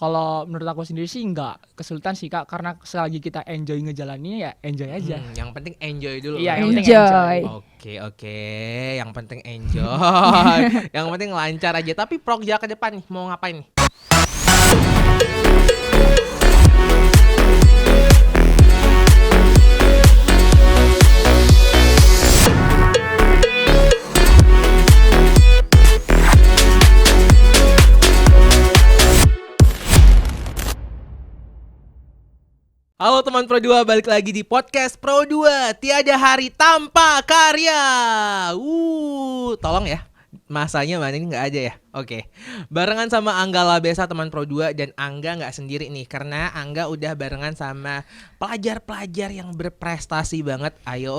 Kalau menurut aku sendiri sih nggak kesulitan sih Kak, karena selagi kita enjoy ngejalaninnya ya enjoy aja. Yang penting enjoy dulu. Iya, lah. yang penting Enjoy. Oke, yang penting enjoy. Yang penting lancar aja. Tapi Progja ke depan nih mau ngapain nih? Halo teman Pro 2, balik lagi di podcast Pro 2. Tiada hari tanpa karya. Tolong ya. Masanya mana ini nggak ada ya? Oke. Barengan sama Angga Labesa teman Pro 2, dan Angga nggak sendiri nih karena Angga udah barengan sama pelajar-pelajar yang berprestasi banget. Ayo,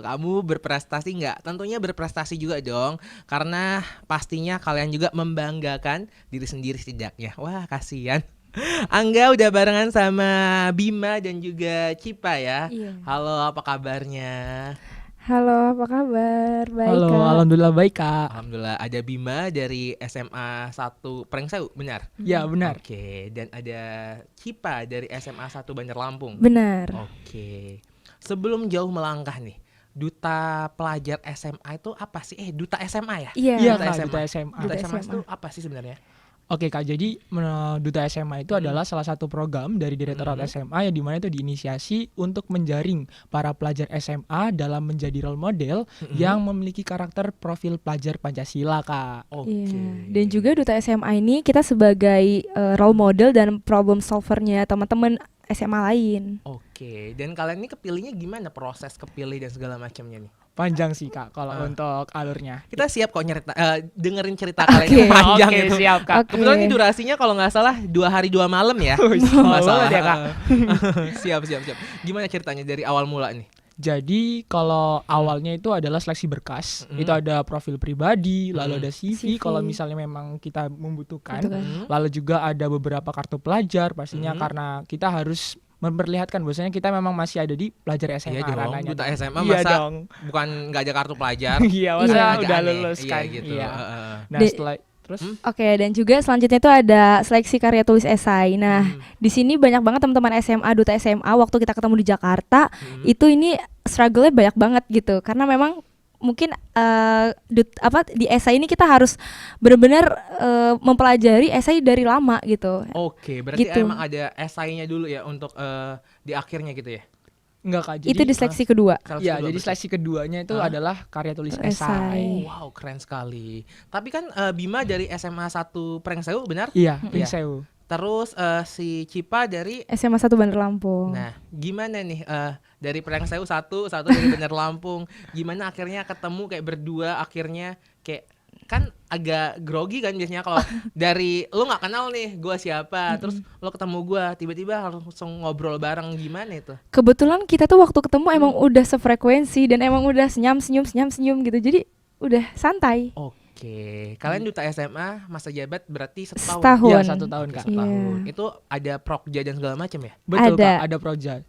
kamu berprestasi nggak? Tentunya berprestasi juga dong, karena pastinya kalian juga membanggakan diri sendiri setidaknya. Wah, kasihan. Angga udah barengan sama Bima dan juga Cipa ya. Iya. Halo, apa kabarnya? Halo, apa kabar? Baik, Halo, Kak. alhamdulillah baik Kak. Alhamdulillah, ada Bima dari SMA 1 Prengsewu, benar? Ya benar. Oke, dan ada Cipa dari SMA 1 Bandar Lampung. Benar. Oke. Sebelum jauh melangkah nih, duta pelajar SMA itu apa sih? Duta SMA ya? Iya. Iya Duta Kak, SMA. Duta SMA. Duta Duta SMA SMA. itu apa sih sebenarnya? Oke Kak, jadi Duta SMA itu adalah salah satu program dari Direktorat SMA yang dimana itu diinisiasi untuk menjaring para pelajar SMA dalam menjadi role model yang memiliki karakter profil pelajar Pancasila Kak. Oke. Iya. Dan juga Duta SMA ini kita sebagai role model dan problem solvernya teman-teman SMA lain. Oke, dan kalian ini kepilihnya gimana, proses kepilih dan segala macamnya nih? Panjang sih Kak kalau untuk alurnya. Kita siap kok dengerin cerita kalian yang panjang Oke, itu. siap Kak. Oke. Kebetulan ini durasinya kalau nggak salah 2 hari 2 malam ya. Masalah ya Kak. Siap. Gimana ceritanya dari awal mula nih? Jadi kalau awalnya itu adalah seleksi berkas, itu ada profil pribadi, lalu ada CV, CV. kalau misalnya memang kita membutuhkan, Betul. lalu juga ada beberapa kartu pelajar pastinya karena kita harus memperlihatkan bahwasanya kita memang masih ada di pelajar SMA. Iya dong, ranahnya. duta SMA Iya masa dong. bukan nggak ada kartu pelajar. Iya, masa Iya. Agak udah aneh. lulus Iya kan. gitu. Iya. Nah, Di- setelah terus Oke, dan juga selanjutnya itu ada seleksi karya tulis esai. Nah, di sini banyak banget teman-teman SMA, Duta SMA waktu kita ketemu di Jakarta, itu ini struggle-nya banyak banget gitu. Karena memang mungkin di esai ini kita harus benar-benar mempelajari esai dari lama gitu. Oke, berarti Gitu. emang ada esainya dulu ya untuk di akhirnya gitu ya. enggak Kak. Jadi Itu di seleksi kedua. Seleksi ya, kedua jadi berarti. seleksi keduanya itu adalah karya tulis Esai. esai. Wow, keren sekali. Tapi kan Bima dari SMA 1 Prengsewu, benar? Iya, Iya. Pringsewu. Terus si Cipa dari SMA 1 Bandar Lampung. Nah, gimana nih dari Prengsewu satu dari Bandar Lampung, gimana akhirnya ketemu kayak berdua, akhirnya kayak kan agak grogi kan biasanya kalau dari lu nggak kenal nih gua siapa, terus lu ketemu gua tiba-tiba langsung ngobrol bareng, gimana itu? Kebetulan kita tuh waktu ketemu emang udah sefrekuensi dan emang udah senyum-senyum gitu. Jadi udah santai. Oke, kalian duta SMA masa jabat berarti setahun. Setahun. Iya, 1 tahun Oke, Kak. setahun. Iya. Itu ada prokja dan segala macam ya? Betul Ada. Kak,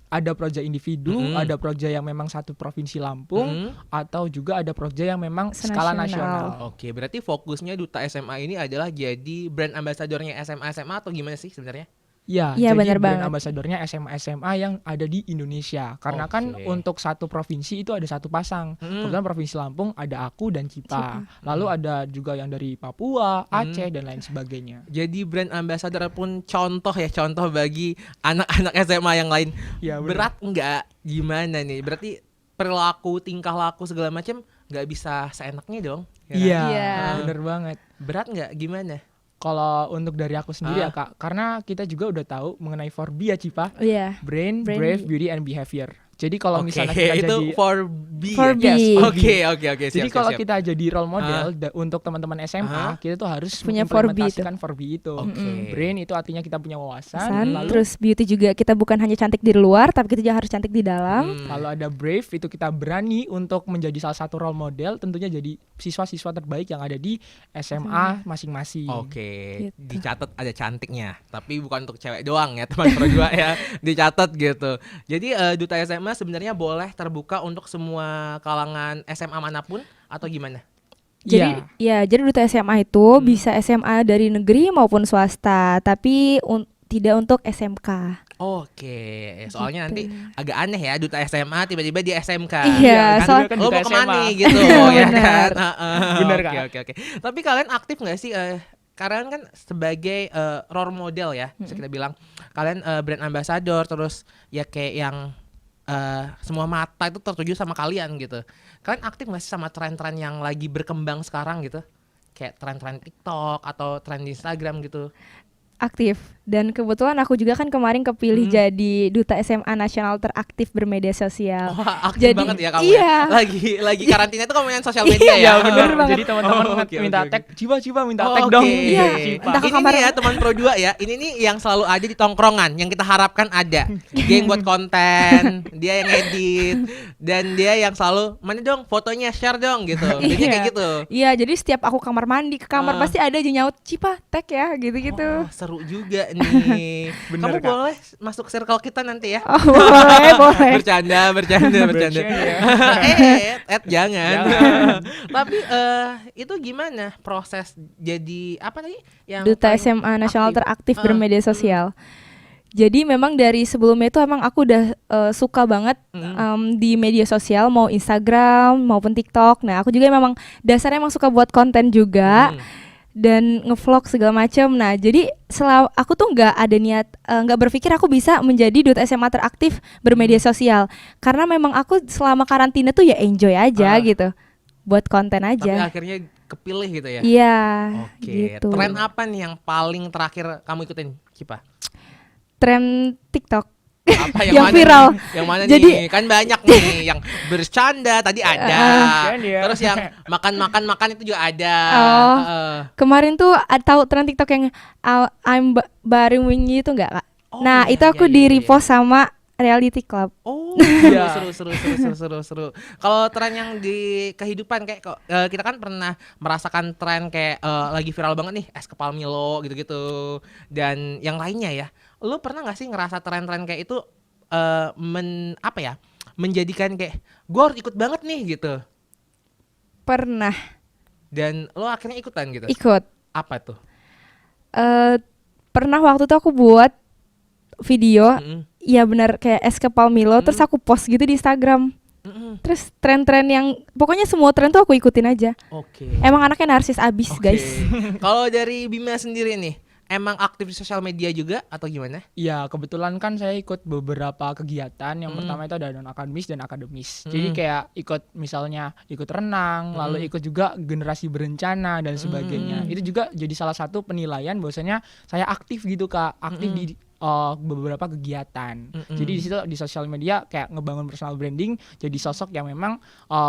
ada proja individu, ada proja yang memang satu provinsi Lampung, atau juga ada proja yang memang skala Senasional. nasional. Oke, berarti fokusnya duta SMA ini adalah jadi brand ambassadornya SMA atau gimana sih sebenarnya? Ya, Iya, jadi benar brand banget. ambasadornya SMA yang ada di Indonesia. Karena kan Oke. untuk satu provinsi itu ada satu pasang. Kebetulan provinsi Lampung ada aku dan Cipa. Lalu ada juga yang dari Papua, Aceh dan lain sebagainya. Jadi brand ambassador pun contoh bagi anak-anak SMA yang lain. Ya, Berat enggak? Gimana nih? Berarti perilaku, tingkah laku segala macam nggak bisa seenaknya dong. ya kan? Iya, Iya. bener banget. Berat nggak? Gimana? Kalau untuk dari aku sendiri ya Kak, karena kita juga udah tahu mengenai 4B ya Cipa. Iya. Brain, Brain, Brave, Beauty, and Behavior. Jadi kalau Oke, misalnya kita itu jadi 4B. 4B. Yes. Yes, Oke. jadi Siap, kalau siap. kita jadi role model untuk teman-teman SMA, kita tuh harus Punya 4B mengimplementasikan 4B itu. Oke. Brain itu artinya kita punya wawasan, Pesan. lalu Terus beauty juga kita bukan hanya cantik di luar, tapi kita juga harus cantik di dalam. kalau ada Brave itu kita berani untuk menjadi salah satu role model, tentunya jadi siswa-siswa terbaik yang ada di SMA masing-masing. Oke, Gitu. dicatat ada cantiknya, tapi bukan untuk cewek doang ya teman Pro 2 ya, dicatat gitu. Jadi duta SMA sebenarnya boleh terbuka untuk semua kalangan SMA manapun atau gimana? Jadi Iya. ya, jadi duta SMA itu bisa SMA dari negeri maupun swasta. Tapi tidak untuk SMK. Oke, soalnya Gitu. nanti agak aneh ya duta SMA tiba-tiba di SMK. Iya, Kan soal- lo duta mau kemana SMA. nih gitu ya Benar. kan? Heeh. Benar, Oke, Kak. oke. Tapi kalian aktif nggak sih? Kalian kan sebagai role model ya, bisa kita bilang. Kalian brand ambassador, terus ya kayak yang semua mata itu tertuju sama kalian gitu. Kalian aktif nggak sih sama tren-tren yang lagi berkembang sekarang gitu? Kayak tren-tren TikTok atau tren di Instagram gitu. Aktif. Dan kebetulan aku juga kan kemarin kepilih jadi duta SMA nasional teraktif bermedia sosial. Wah, aktif Jadi, banget ya kamu iya. ya. Lagi karantina itu kamu main sosial media ya. Iya benar banget. Jadi teman-teman Oh, oke, minta oke, tag, Cipa minta Oh, tag oke. dong. Iya. Cipa. Entah ke Ini kamar- nih ya teman Pro 2 ya. Ini nih yang selalu ada di tongkrongan yang kita harapkan ada. Dia yang buat konten, dia yang edit, dan dia yang selalu mana dong fotonya share dong gitu. Jadi Iya. kayak gitu. Iya, jadi setiap aku kamar mandi ke kamar Ah. pasti ada aja nyaut, Cipa tag ya, gitu-gitu. Oh, seru juga nih. Bener, Kamu Kak. boleh masuk circle kita nanti ya. Oh, boleh, boleh. Bercanda. Bercanda ya. Jangan. Jangan. Tapi itu gimana proses jadi apa tadi? Yang Duta paling SMA nasional aktif? teraktif Ah, bermedia sosial. Jadi memang dari sebelumnya itu emang aku udah suka banget di media sosial, mau Instagram maupun TikTok. Nah, aku juga memang dasarnya emang suka buat konten juga. Dan ngevlog segala macam. Nah, jadi aku tuh nggak ada niat, nggak berpikir aku bisa menjadi duta SMA teraktif bermedia sosial, karena memang aku selama karantina tuh ya enjoy aja gitu, buat konten Tapi aja. akhirnya kepilih gitu ya. Iya, Oke. gitu. Tren apa nih yang paling terakhir kamu ikutin, Cipa? Tren TikTok. Apa Yang mana viral. nih? Yang mana Jadi- nih? Kan banyak nih yang bercanda tadi ada. Bercanda. Terus yang makan itu juga ada. Oh. Heeh. Kemarin tuh tahu tren TikTok yang baring wingi itu nggak, Kak? Oh, Nah, iya, itu aku iya, di iya, iya. repost sama Reality Club. Oh, Iya. seru. Kalau tren yang di kehidupan kayak kita kan pernah merasakan tren kayak lagi viral banget nih es kepal Milo gitu-gitu dan yang lainnya ya. Lu pernah nggak sih ngerasa tren-tren kayak itu menjadikan kayak gue harus ikut banget nih gitu Pernah dan lo akhirnya ikutan gitu? ikut. Apa tuh? Pernah waktu itu aku buat video, Mm-mm. ya benar kayak es kepal Milo, terus aku post gitu di Instagram. Mm-mm. Terus tren-tren yang pokoknya semua tren tuh aku ikutin aja. Oke. Emang anaknya narsis abis, Oke. guys. Kalau dari Bima sendiri nih, emang aktif di sosial media juga atau gimana? Iya, kebetulan kan saya ikut beberapa kegiatan. Yang pertama itu ada non akademis dan akademis. Jadi kayak ikut misalnya ikut renang, lalu ikut juga generasi berencana dan sebagainya. Itu juga jadi salah satu penilaian bahwasanya saya aktif gitu, Kak. Aktif di beberapa kegiatan. Jadi di situ di sosial media kayak ngebangun personal branding, jadi sosok yang memang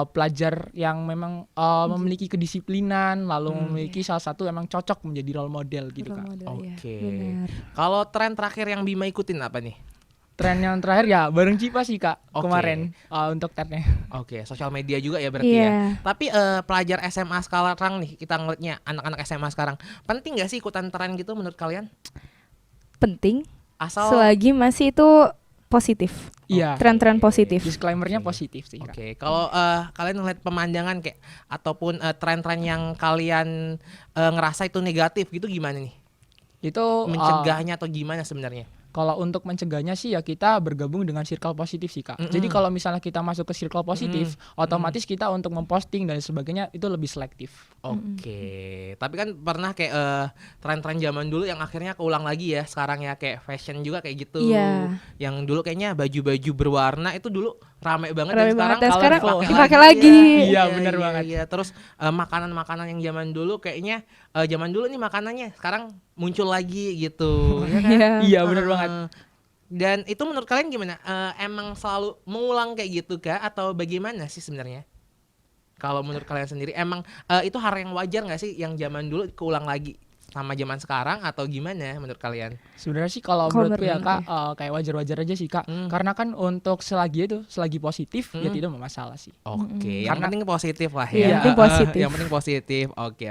pelajar yang memang memiliki kedisiplinan, lalu memiliki salah satu emang cocok menjadi role model gitu, Kak. Oke. Benar. Kalau tren terakhir yang Bima ikutin apa nih? Tren yang terakhir ya bareng Cipa sih, Kak, Oke. kemarin untuk trennya. Oke, sosial media juga ya berarti Iya. ya. Tapi pelajar SMA sekarang nih, kita ngeliatnya anak-anak SMA sekarang, penting nggak sih ikutan tren gitu menurut kalian? Penting Asal selagi masih itu positif. Iya. Tren-tren positif. Disclaimer-nya positif sih, Kak. Oke, kalau kalian ngeliat pemandangan kayak ataupun tren-tren yang kalian ngerasa itu negatif gitu gimana nih? Itu Mencegahnya atau gimana sebenarnya? kalau untuk mencegahnya sih ya kita bergabung dengan circle positif sih, Kak. Jadi kalau misalnya kita masuk ke circle positif, otomatis kita untuk memposting dan sebagainya itu lebih selektif. Oke, tapi kan pernah kayak tren-tren zaman dulu yang akhirnya keulang lagi ya sekarang ya, kayak fashion juga kayak gitu. Iya. Yang dulu kayaknya baju-baju berwarna itu dulu rame banget Rame dan banget, dan sekarang sekarang pakai dipakai lagi. Iya, bener banget. Iya, terus makanan-makanan yang zaman dulu kayaknya zaman dulu nih makanannya sekarang muncul lagi gitu. Ya kan? Iya. Iya, bener banget. Dan itu menurut kalian gimana? Emang selalu mengulang kayak gitu kah atau bagaimana sih sebenarnya? Kalau menurut kalian sendiri emang itu hal yang wajar nggak sih yang zaman dulu keulang lagi sama zaman sekarang atau gimana menurut kalian? Sebenarnya sih kalau Kalau menurutku ya, menurut Kak, kayak wajar-wajar aja sih, Kak. Karena kan untuk selagi positif ya tidak masalah sih. Oke, yang Karena- penting positif lah Iya, ya. yang penting positif. Yang penting positif. Oke.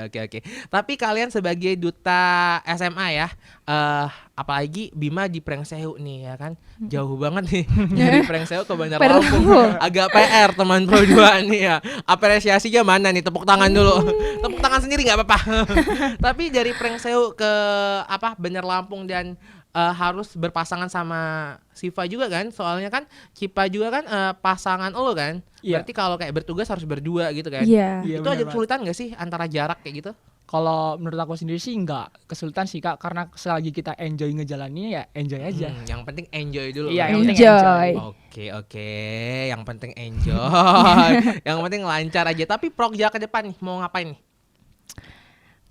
Tapi kalian sebagai duta SMA ya, apalagi Bima di Prengsehu nih ya kan, jauh banget nih dari Prengsehu ke Bandar Per Lampung. Lampung. Agak PR teman Pro 2 nih ya. Apresiasinya mana nih? Tepuk tangan dulu. Tepuk tangan sendiri nggak apa-apa. Tapi dari Prengsehu ke Bandar Lampung dan harus berpasangan sama Siva juga kan? Soalnya kan Cipa juga kan pasangan lo kan? Iya. Berarti kalau kayak bertugas harus berdua gitu kan? Iya. Iya, Itu benar ada banget. kesulitan gak sih antara jarak kayak gitu? Kalau menurut aku sendiri sih nggak kesulitan sih Kak, karena selagi kita enjoy ngejalaninnya ya enjoy aja. Yang penting enjoy dulu. Iya, kan yang ya? penting enjoy. Oke, yang penting enjoy. Yang penting lancar aja. Tapi Prokja ke depan nih mau ngapain nih?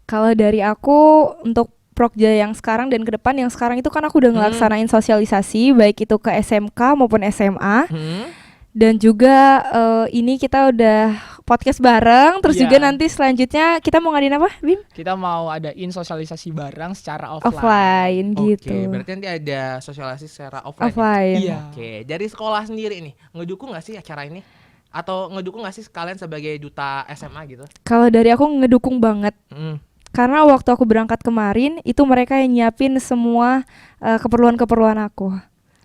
Kalau dari aku untuk Prokja yang sekarang dan ke depan, yang sekarang itu kan aku udah ngelaksanain sosialisasi baik itu ke SMK maupun SMA. Dan juga ini kita udah podcast bareng, terus Iya. juga nanti selanjutnya kita mau ngadain apa, Bim? Kita mau adain sosialisasi bareng secara Offline gitu. Oke, berarti nanti ada sosialisasi secara offline. ya? Offline. Iya. Oke, dari sekolah sendiri nih, ngedukung gak sih acara ini? Atau ngedukung gak sih kalian sebagai duta SMA gitu? Kalau dari aku ngedukung banget. Hmm. Karena waktu aku berangkat kemarin, itu mereka yang nyiapin semua keperluan-keperluan aku.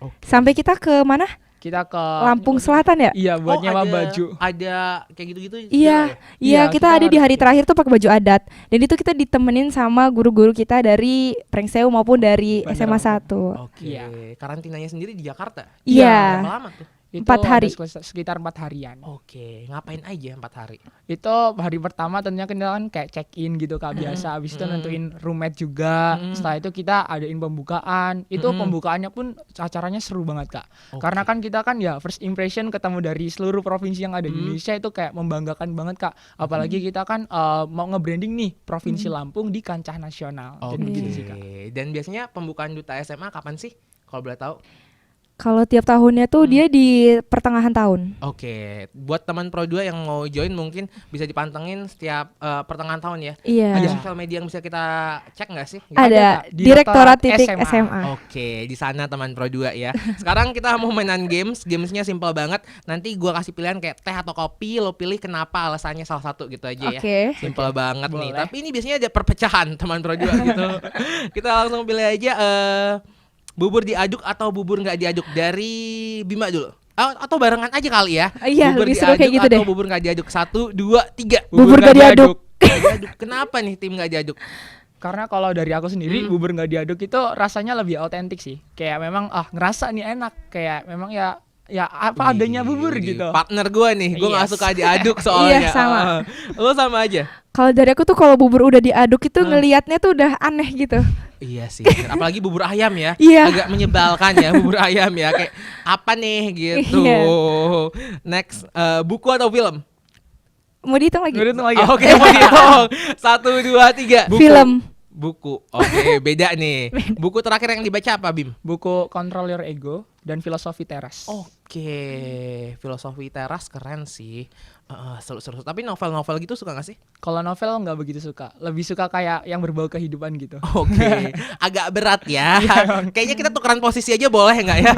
Oke. Sampai kita ke mana? Kita ke Lampung Selatan ya? Iya, buat nyewa ada, baju. Ada kayak gitu-gitu juga Iya, ya? iya, Iya, kita kita ada di harus- hari terakhir tuh pakai baju adat. Dan itu kita ditemenin sama guru-guru kita dari Prengseu maupun dari Bandar SMA Lampung. 1. Oke, Iya. karantinanya sendiri di Jakarta? Iya. Berapa lama tuh? Itu 4 hari. ada sekitar 4 harian. Oke, ngapain aja 4 hari? Itu hari pertama tentunya kita kan kayak check in gitu Kak, biasa. Habis itu nentuin roommate juga. Setelah itu kita adain pembukaan. Itu pembukaannya pun acaranya seru banget Kak. Karena kan kita kan ya first impression ketemu dari seluruh provinsi yang ada di Indonesia, itu kayak membanggakan banget Kak. Apalagi kita kan mau nge-branding nih Provinsi Lampung di kancah nasional. Oke. Jadi gitu sih Kak. Dan biasanya pembukaan duta SMA kapan sih? Kalau boleh tahu? Kalau tiap tahunnya tuh dia di pertengahan tahun. Oke, buat teman Pro 2 yang mau join mungkin bisa dipantengin setiap pertengahan tahun ya. Iya. Ada sosial media yang bisa kita cek nggak sih? Ada Kak. Direktorat Direktorat SMA. Oke, di sana teman Pro 2 ya. Sekarang kita mau mainan games. Gamesnya simpel banget. Nanti gua kasih pilihan kayak teh atau kopi, lo pilih kenapa, alasannya salah satu gitu aja ya. Oke. Simpel banget nih. Boleh. Tapi ini biasanya ada perpecahan teman Pro 2 gitu. Kita langsung pilih aja bubur diaduk atau bubur nggak diaduk dari Bima dulu. Atau barengan aja kali ya. Iya, Bubur lebih seru kayak gitu atau deh. bubur nggak diaduk. 1, 2, 3. Bubur nggak diaduk. Nggak diaduk. Kenapa nih tim nggak diaduk? Karena kalau dari aku sendiri bubur nggak diaduk itu rasanya lebih autentik sih. Kayak memang ngerasa nih enak. Kayak memang ya apa adanya bubur Wih, gitu. Partner gue nih, gue nggak Yes. suka diaduk soalnya. Iya, sama. Lo sama aja. Kalau dari aku tuh kalau bubur udah diaduk itu ngelihatnya tuh udah aneh gitu. Iya sih, apalagi bubur ayam ya, Iya. agak menyebalkan ya bubur ayam ya, kayak apa nih gitu. Iya. Next, buku atau film? Mau dihitung lagi? Ngitung lagi. Oke, mau dihitung. 1, 2, 3. Film. Buku. Oke, beda nih. Buku terakhir yang dibaca apa, Bim? Buku Control Your Ego dan Filosofi Teras. Oke, filosofi teras keren sih. Seru-seru. Tapi novel-novel gitu suka gak sih? Kalau novel nggak begitu suka. Lebih suka kayak yang berbau kehidupan gitu. Oke, agak berat ya. Iya. Kayaknya kita tukeran posisi aja boleh nggak ya?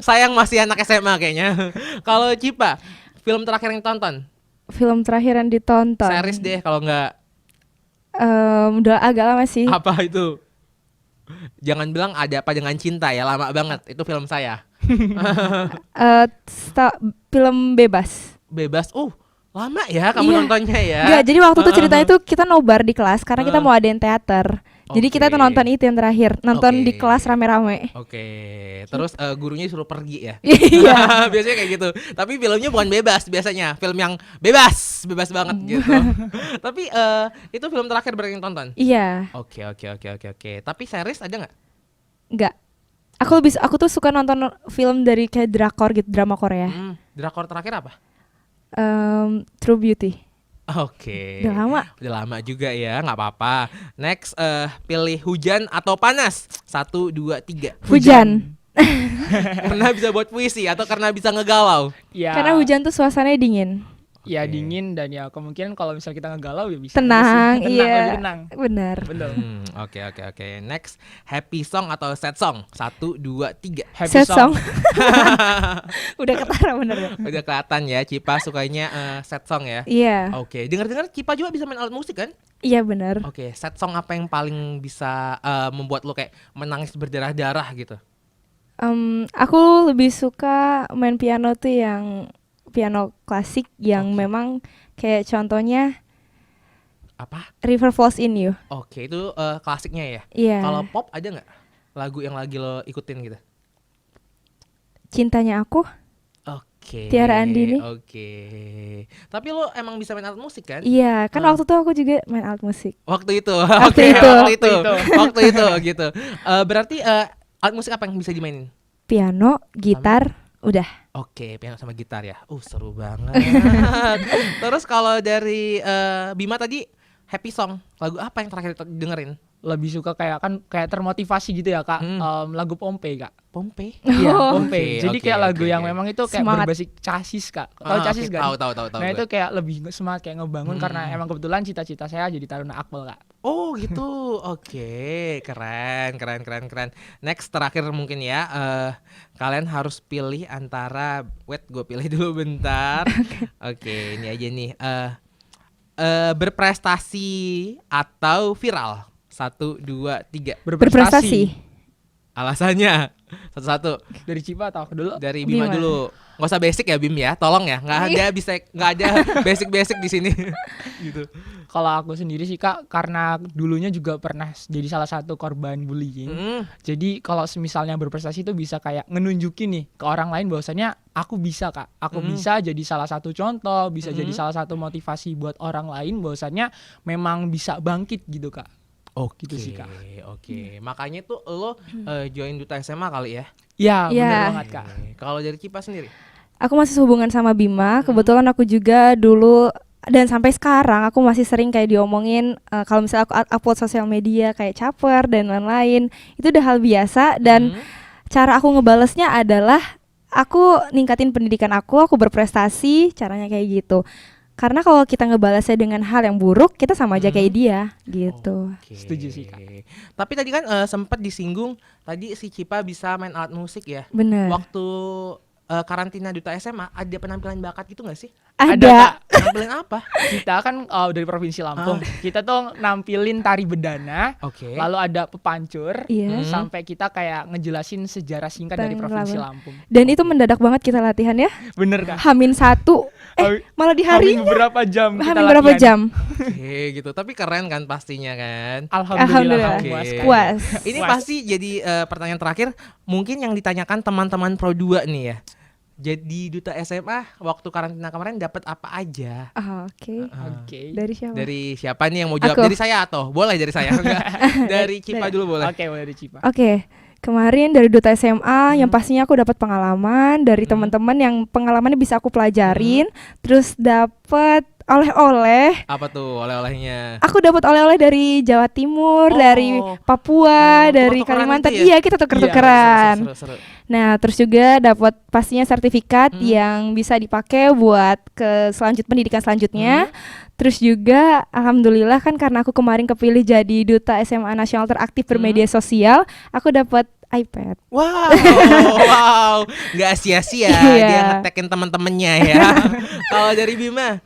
Sayang masih anak SMA kayaknya. Kalau Cipa, film terakhir yang tonton? Film terakhir yang ditonton. Series deh kalau nggak. Udah agak lama sih. Apa itu? Jangan bilang Ada Apa Dengan Cinta ya, lama banget. Itu film saya. Film bebas. Bebas. Lama ya kamu Iya. nontonnya ya. Enggak, jadi waktu itu ceritanya tuh kita nobar di kelas karena kita mau adain teater. Jadi kita tuh Oke. nonton itu yang terakhir, nonton di Oke. kelas rame-rame. Oke, terus gurunya suruh pergi ya. Iya. Biasanya kayak gitu. Tapi filmnya bukan bebas biasanya, film yang bebas banget gitu. Tapi itu film terakhir berarti yang tonton. Iya, Oke. Tapi series ada nggak? enggak. Aku tuh suka nonton film dari kayak drakor gitu, drama Korea. Drakor terakhir apa? True Beauty. Oke. Udah lama. Udah lama juga ya, nggak apa-apa. Next, pilih hujan atau panas? 1, 2, 3. Hujan. Karena bisa buat puisi atau karena bisa ngegalau? Ya, Karena hujan tuh suasananya dingin. ya Oke. dingin dan ya kemungkinan kalau misal kita ngegalau ya bisa. Tenang, aja sih. iya. Lebih tenang. Benar. Betul. Oke. Next, happy song atau sad song? 1, 2, 3. Happy Sad song. Udah ketara bener ya. Udah kelihatan ya, Cipa sukanya sad song ya. Iya. Oke, dengar-dengar Cipa juga bisa main alat musik kan? Iya benar. Oke, sad song apa yang paling bisa membuat lo kayak menangis berdarah-darah gitu? Aku lebih suka main piano tuh yang piano klasik yang memang kayak contohnya Apa? River Flows in You. Oke, itu klasiknya ya. Iya. Kalau pop ada nggak? lagu yang lagi lo ikutin gitu? Cintanya Aku. Oke. Tiara Andini. Oke. Tapi lo emang bisa main alat musik kan? Iya, kan Ah. waktu itu aku juga main alat musik. Waktu itu. Waktu Oke, itu. Waktu itu gitu. Berarti alat musik apa yang bisa dimainin? Piano, gitar, udah. Oke, piano sama gitar ya. Seru banget. Terus kalau dari Bima tadi happy song, lagu apa yang terakhir dengerin? Lebih suka kayak termotivasi gitu ya Kak. Hmm. Lagu Pompei Kak. Pompei? Iya, Oh. Pompei. Oke, Jadi oke, kayak lagu oke, yang oke. memang itu kayak Semangat. berbasis chassis Kak. Tahu chassis oke. kan? Tahu. Nah gue. itu kayak lebih semangat kayak ngebangun karena emang kebetulan cita-cita saya jadi taruna akpol Kak. Oh gitu, oke, keren. Next terakhir mungkin ya, kalian harus pilih antara, gue pilih dulu bentar. Oke, ini aja nih, berprestasi atau viral. 1, 2, 3. Berprestasi. Alasannya satu-satu Dari Cipa atau aku dulu? dari Bima Bima. dulu. Nggak usah basic ya Bim ya, tolong ya, nggak ada basic di sini. Gitu. Kalau aku sendiri sih Kak, karena dulunya juga pernah jadi salah satu korban bullying. Jadi kalau misalnya berprestasi itu bisa kayak ngenunjukin nih ke orang lain bahwasanya aku bisa Kak. Aku bisa jadi salah satu contoh, bisa jadi salah satu motivasi buat orang lain bahwasanya memang bisa bangkit gitu Kak. Oke, Gitu sih, Kak. Oke. Makanya tuh lo join Duta SMA kali ya. Iya, Iya. bener banget Kak. Oke. Kalau dari Cipa sendiri? Aku masih hubungan sama Bima. Kebetulan aku juga dulu dan sampai sekarang aku masih sering kayak diomongin kalau misalnya aku upload sosial media kayak caper dan lain-lain. Itu udah hal biasa dan cara aku ngebalesnya adalah aku ningkatin pendidikan aku berprestasi, caranya kayak gitu. Karena kalau kita ngebalasnya dengan hal yang buruk, kita sama aja kayak dia gitu. Oke. Setuju sih, Kak. Tapi tadi kan sempat disinggung tadi si Cipa bisa main alat musik ya. Bener. Waktu karantina Duta SMA ada penampilan bakat gitu nggak sih? Ada. Kak. Penampilan apa? Kita kan dari Provinsi Lampung. Kita tuh nampilin tari bedana. Oke. Lalu ada pepancur. Iya. Sampai kita kayak ngejelasin sejarah singkat dari Tentang Provinsi Lampung. Lampung. Dan itu mendadak banget kita latihan ya. Bener Kak. Hamin 1. Malah di hari Hamin berapa jam kita Hamin berapa latihan. jam? Oke gitu. Tapi keren kan pastinya kan. Alhamdulillah. Alhamdulillah. Oke. Puas. Ini Puas. pasti jadi pertanyaan terakhir mungkin yang ditanyakan teman-teman Pro 2 nih ya. Jadi Duta SMA waktu karantina kemarin dapat apa aja? Oke. Oke. Dari siapa? Dari siapa nih yang mau jawab? Aku. Dari saya atau boleh dari saya? Enggak. Dari Cipa dulu boleh. Oke, boleh Cipa. Oke. Kemarin dari Duta SMA yang pastinya aku dapat pengalaman dari teman-teman yang pengalamannya bisa aku pelajarin, terus dapat oleh-oleh. Apa tuh oleh-olehnya? Aku dapat oleh-oleh dari Jawa Timur, Oh. dari Papua, dari tuker-tukeran Kalimantan. itu ya? Iya, kita tuker-tukeran. Seru. Nah, terus juga dapat pastinya sertifikat yang bisa dipakai buat ke pendidikan selanjutnya. Terus juga alhamdulillah kan karena aku kemarin kepilih jadi duta SMA nasional teraktif bermedia sosial, aku dapat iPad. Wow, nggak sia-sia Iya. dia ngetekin teman-temannya ya. Kalau dari Bima,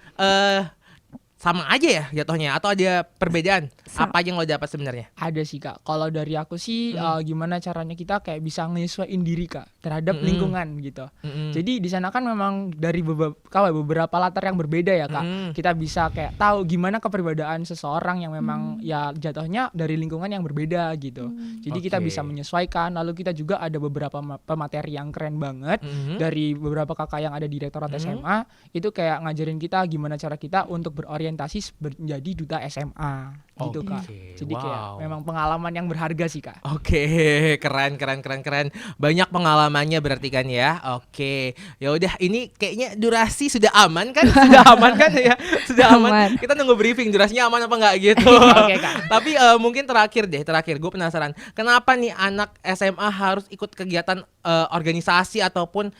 sama aja ya jatuhnya atau ada perbedaan? Apa aja yang lo dapat sebenarnya? Ada sih Kak. Kalau dari aku sih gimana caranya kita kayak bisa menyesuaikan diri Kak terhadap lingkungan gitu. Jadi di sana kan memang dari beberapa latar yang berbeda ya Kak. Kita bisa kayak tahu gimana kepribadian seseorang yang memang ya jatuhnya dari lingkungan yang berbeda gitu. Jadi kita Oke. bisa menyesuaikan. Lalu kita juga ada beberapa pemateri yang keren banget dari beberapa kakak yang ada di Direktorat SMA. Itu kayak ngajarin kita gimana cara kita untuk berorientasi menjadi duta SMA gitu Kak. Jadi kayak Wow. memang pengalaman yang berharga sih Kak. Oke, keren. Banyak pengalamannya berarti kan ya. Oke. Ya udah ini kayaknya durasi sudah aman kan? Sudah aman kan ya? Sudah aman. Aman. Kita nunggu briefing durasinya aman apa enggak gitu. Oke, Kak. Tapi mungkin terakhir gue penasaran. Kenapa nih anak SMA harus ikut kegiatan organisasi ataupun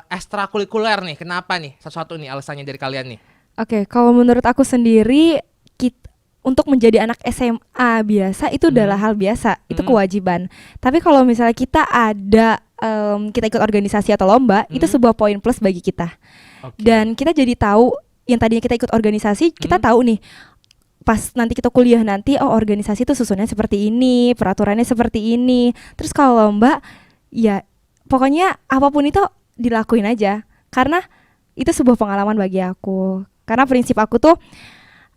ekstrakurikuler nih? Kenapa nih? Satu-satu nih alasannya dari kalian nih. Oke, kalau menurut aku sendiri untuk menjadi anak SMA biasa itu adalah hal biasa, itu kewajiban. Tapi kalau misalnya kita kita ikut organisasi atau lomba, itu sebuah poin plus bagi kita. Oke. Dan kita jadi tahu yang tadinya kita ikut organisasi, kita tahu nih pas nanti kita kuliah nanti, oh organisasi itu susunannya seperti ini, peraturannya seperti ini. Terus kalau lomba, ya pokoknya apapun itu dilakuin aja, karena itu sebuah pengalaman bagi aku. Karena prinsip aku tuh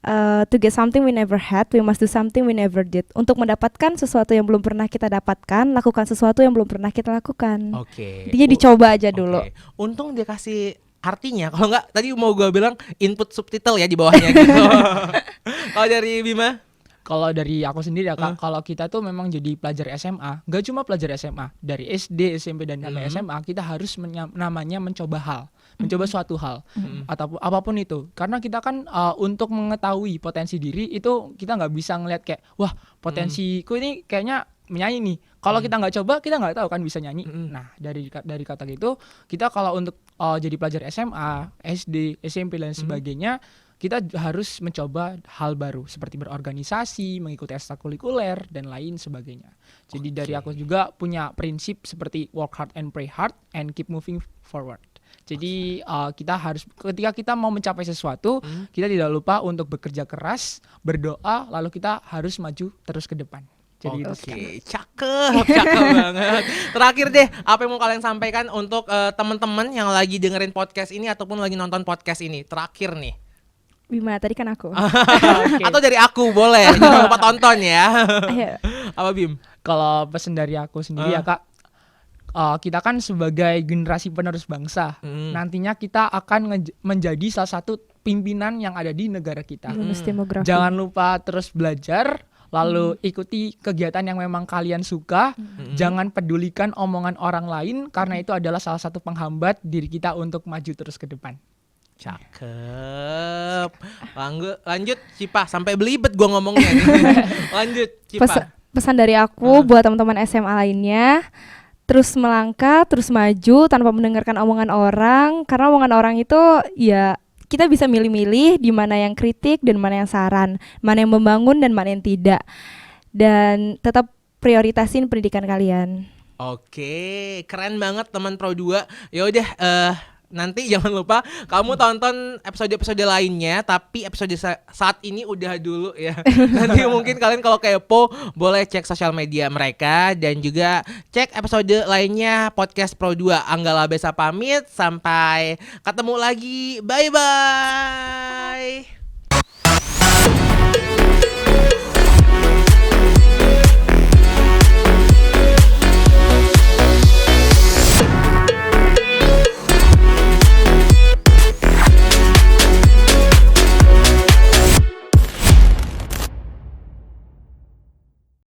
to get something we never had, we must do something we never did. Untuk mendapatkan sesuatu yang belum pernah kita dapatkan, lakukan sesuatu yang belum pernah kita lakukan. Oke. Intinya dicoba aja dulu. Oke. Untung dia kasih artinya. Kalau nggak tadi mau gue bilang input subtitle ya di bawahnya gitu. Kalau dari Bima? Kalau dari aku sendiri ya Kak, kalau kita tuh memang jadi pelajar SMA, nggak cuma pelajar SMA, dari SD, SMP dan sampai SMA kita harus namanya mencoba hal, mencoba suatu hal atau apapun itu. Karena kita kan untuk mengetahui potensi diri itu kita nggak bisa ngeliat kayak wah potensiku ini kayaknya menyanyi nih. Kalau kita nggak coba kita nggak tahu kan bisa nyanyi. Nah dari kata gitu kita kalau untuk jadi pelajar SMA, SD, SMP dan sebagainya kita harus mencoba hal baru seperti berorganisasi, mengikuti ekstrakurikuler dan lain sebagainya. Jadi dari aku juga punya prinsip seperti work hard and pray hard and keep moving forward. Jadi kita harus ketika kita mau mencapai sesuatu, kita tidak lupa untuk bekerja keras, berdoa, lalu kita harus maju terus ke depan. Jadi Oke, cakep banget. Terakhir deh, apa yang mau kalian sampaikan untuk teman-teman yang lagi dengerin podcast ini ataupun lagi nonton podcast ini? Terakhir nih. Bima, tadi kan aku. Okay. Atau dari aku boleh, jangan lupa tonton ya. Ayo. Apa Bim? Kalau pesan dari aku sendiri ya Kak, kita kan sebagai generasi penerus bangsa, nantinya kita akan menjadi salah satu pimpinan yang ada di negara kita. Bonus demografi. Jangan lupa terus belajar, lalu ikuti kegiatan yang memang kalian suka. Jangan pedulikan omongan orang lain karena itu adalah salah satu penghambat diri kita untuk maju terus ke depan. Cakep. Lanjut Cipa, sampai belibet gua ngomongnya nih. Lanjut Cipa. Pesan dari aku buat teman-teman SMA lainnya, terus melangkah, terus maju tanpa mendengarkan omongan orang, karena omongan orang itu ya kita bisa milih-milih di mana yang kritik dan mana yang saran, mana yang membangun dan mana yang tidak. Dan tetap prioritasin pendidikan kalian. Oke, keren banget teman Pro 2. Ya udah nanti jangan lupa kamu tonton episode-episode lainnya, tapi episode saat ini udah dulu ya. Nanti mungkin kalian kalau kepo boleh cek sosial media mereka dan juga cek episode lainnya podcast Pro 2. Anggala Besa pamit, sampai ketemu lagi. Bye bye.